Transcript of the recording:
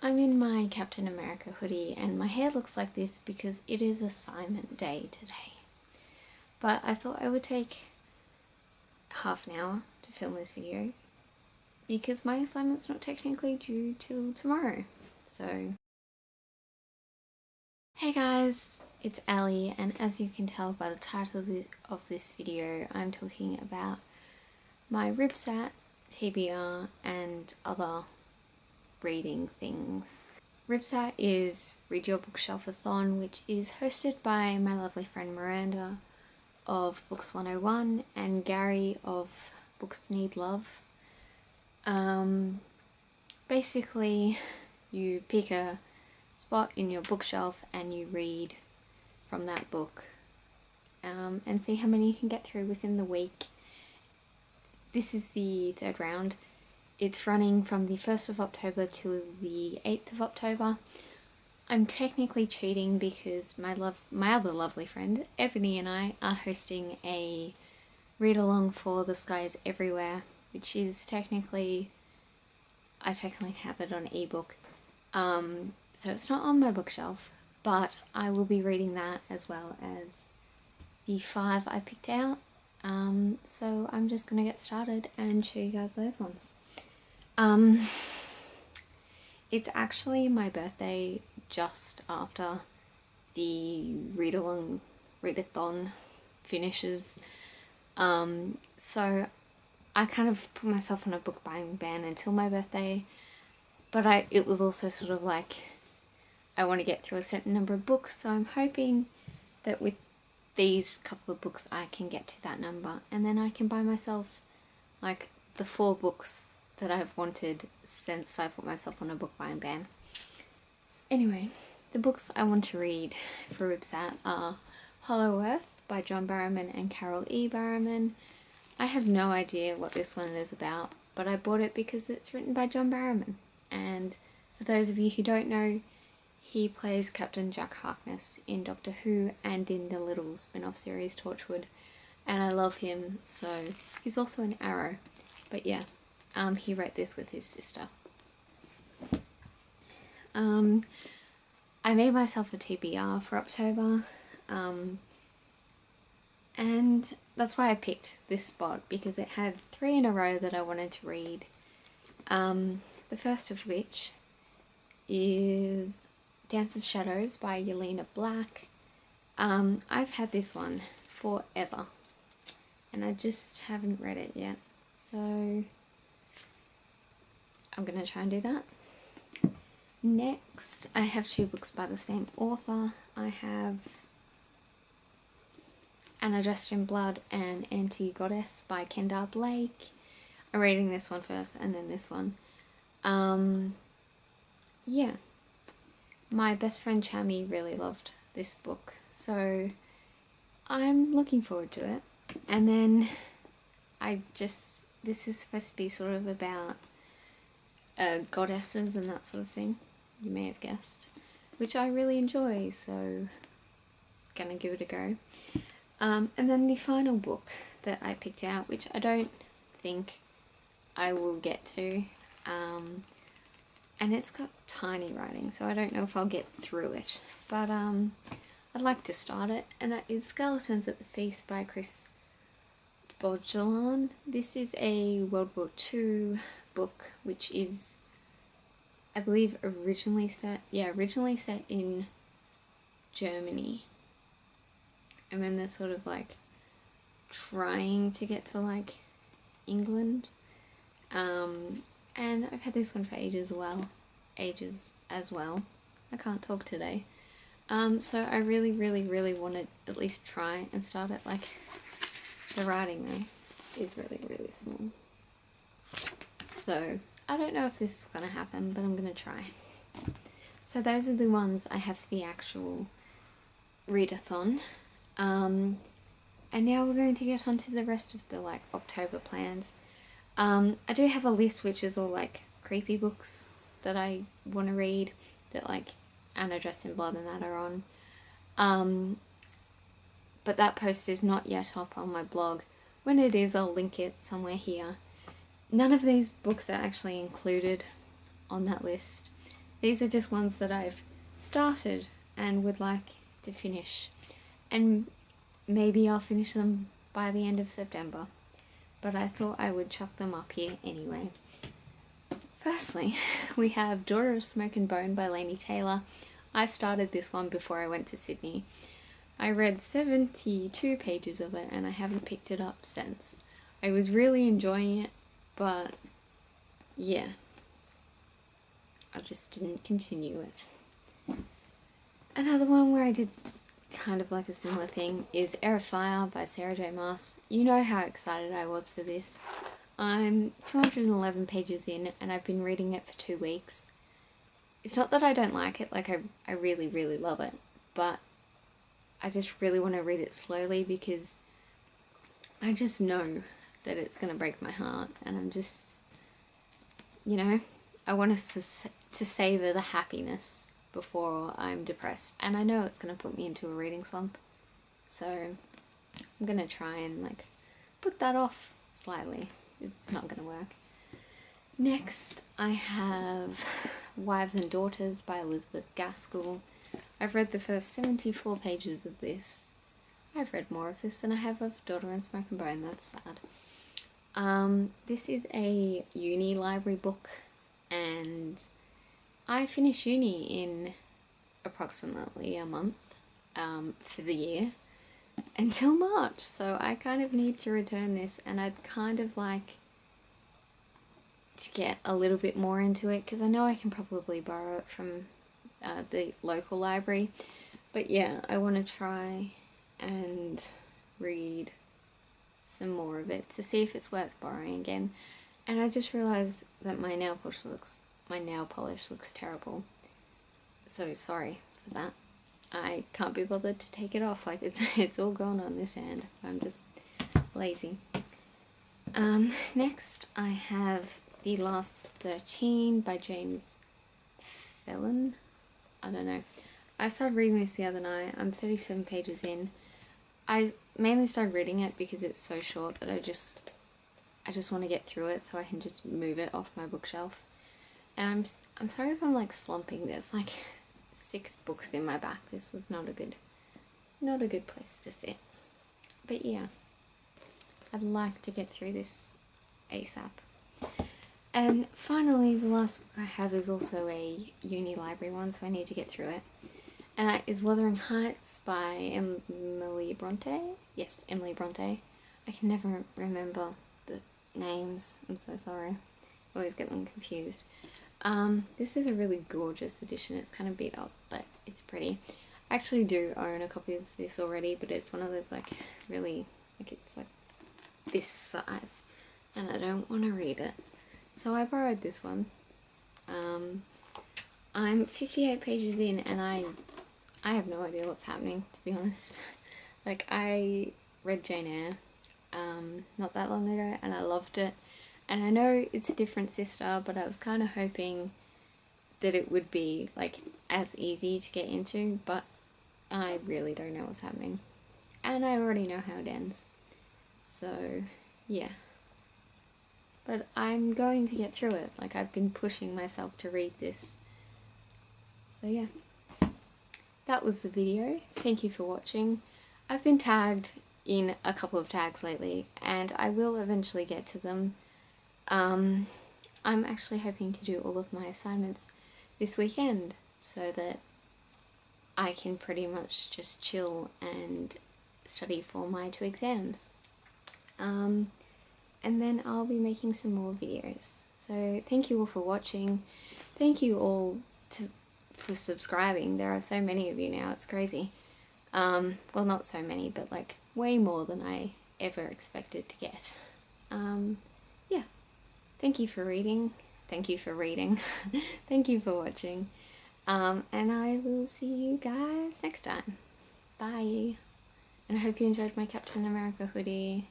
I'm in my Captain America hoodie and my hair looks like this because it is assignment day today. But I thought I would take half an hour to film this video because my assignment's not technically due till tomorrow. So, hey guys, it's Ali, and as you can tell by the title of this video, I'm talking about my RibSat, TBR and other reading things. RibSat is Read Your Bookshelf-a-thon, which is hosted by my lovely friend Miranda of Books 101 and Gary of Books Need Love. Basically, you pick a spot in your bookshelf and you read from that book and see how many you can get through within the week. This is the third round. It's running from the 1st of October to the 8th of October. I'm technically cheating because my other lovely friend, Ebony, and I are hosting a read-along for The Sky is Everywhere, which is technically, I technically have it on ebook. So it's not on my bookshelf, but I will be reading that as well as the 5 I picked out. So I'm just gonna get started and show you guys those ones. It's actually my birthday just after the readathon finishes. So I kind of put myself on a book buying ban until my birthday, but it was also sort of like, I want to get through a certain number of books, so I'm hoping that with these couple of books I can get to that number, and then I can buy myself like the 4 books that I've wanted since I put myself on a book buying ban. Anyway, the books I want to read for RibSat are Hollow Earth by John Barrowman and Carol E. Barrowman. I have no idea what this one is about, but I bought it because it's written by John Barrowman. And for those of you who don't know, he plays Captain Jack Harkness in Doctor Who and in the little spin-off series Torchwood. And I love him, so he's also in Arrow. But yeah, he wrote this with his sister. I made myself a TBR for October, and that's why I picked this spot, because it had 3 in a row that I wanted to read. The first of which is Dance of Shadows by Yelena Black. I've had this one forever, and I just haven't read it yet, so I'm gonna try and do that. Next, I have 2 books by the same author. I have Anna Dressed in Blood and Anti-Goddess by Kendall Blake. I'm reading this one first and then this one. Yeah. My best friend Chami really loved this book, so I'm looking forward to it. And then this is supposed to be sort of about goddesses and that sort of thing, you may have guessed, which I really enjoy, so gonna give it a go. And then the final book that I picked out, which I don't think I will get to, and it's got tiny writing, so I don't know if I'll get through it, but I'd like to start it, and that is Skeletons at the Feast by Chris Bogdan. This is a World War II book, which is, I believe, originally set in Germany, and then they're sort of like trying to get to like England. And I've had this one for ages as well. I can't talk today. So I really want to at least try and start it. Like, the writing though is really small. So I don't know if this is gonna happen, but I'm gonna try. So those are the ones I have for the actual readathon. And now we're going to get on to the rest of the like October plans. I do have a list which is all like creepy books that I want to read, that like Anna Dressed in Blood and that are on. But that post is not yet up on my blog. When it is, I'll link it somewhere here. None of these books are actually included on that list. These are just ones that I've started and would like to finish, and maybe I'll finish them by the end of September, but I thought I would chuck them up here anyway. Firstly, we have Daughter of Smoke and Bone by Laini Taylor. I started this one before I went to Sydney. I read 72 pages of it and I haven't picked it up since. I was really enjoying it, but yeah, I just didn't continue it. Another one where I did kind of like a similar thing is Air of Fire by Sarah J Maas. You know how excited I was for this. I'm 211 pages in and I've been reading it for 2 weeks. It's not that I don't like it, like I really, really love it, but I just really want to read it slowly because I just know that it's going to break my heart, and I'm just, you know, I want us to savour the happiness before I'm depressed, and I know it's going to put me into a reading slump, so I'm going to try and like put that off slightly. It's not going to work. Next, I have Wives and Daughters by Elizabeth Gaskell. I've read the first 74 pages of this. I've read more of this than I have of Daughter and Smoke and Bone, that's sad. This is a uni library book, and I finish uni in approximately a month for the year, until March, so I kind of need to return this, and I'd kind of like to get a little bit more into it because I know I can probably borrow it from the local library, but yeah, I want to try and read some more of it to see if it's worth borrowing again. And I just realised that my nail polish looks terrible, so sorry for that. I can't be bothered to take it off, like it's all gone on this hand. I'm just lazy. Next I have The Last 13 by James Phelan. I don't know. I started reading this the other night. I'm 37 pages in. I mainly started reading it because it's so short that I just want to get through it so I can just move it off my bookshelf. And I'm sorry if I'm like slumping. There's like 6 books in my back. This was not a good place to sit. But yeah, I'd like to get through this ASAP. And finally, the last book I have is also a uni library one, so I need to get through it. And that is Wuthering Heights by Emily Bronte. Yes, Emily Bronte. I can never remember the names. I'm so sorry. I always get them confused. This is a really gorgeous edition. It's kind of beat up, but it's pretty. I actually do own a copy of this already, but it's one of those like really, like it's like this size, and I don't want to read it. So I borrowed this one. I'm 58 pages in and I have no idea what's happening, to be honest. Like, I read Jane Eyre not that long ago and I loved it. And I know it's a different sister, but I was kind of hoping that it would be like as easy to get into, but I really don't know what's happening. And I already know how it ends. So, yeah. But I'm going to get through it. Like, I've been pushing myself to read this. So yeah. That was the video. Thank you for watching. I've been tagged in a couple of tags lately, and I will eventually get to them. I'm actually hoping to do all of my assignments this weekend, so that I can pretty much just chill and study for my 2 exams. And then I'll be making some more videos. So thank you all for watching. Thank you all for subscribing. There are so many of you now, it's crazy. Well, not so many, but like way more than I ever expected to get. Yeah. Thank you for reading. Thank you for reading. Thank you for watching. And I will see you guys next time. Bye. And I hope you enjoyed my Captain America hoodie.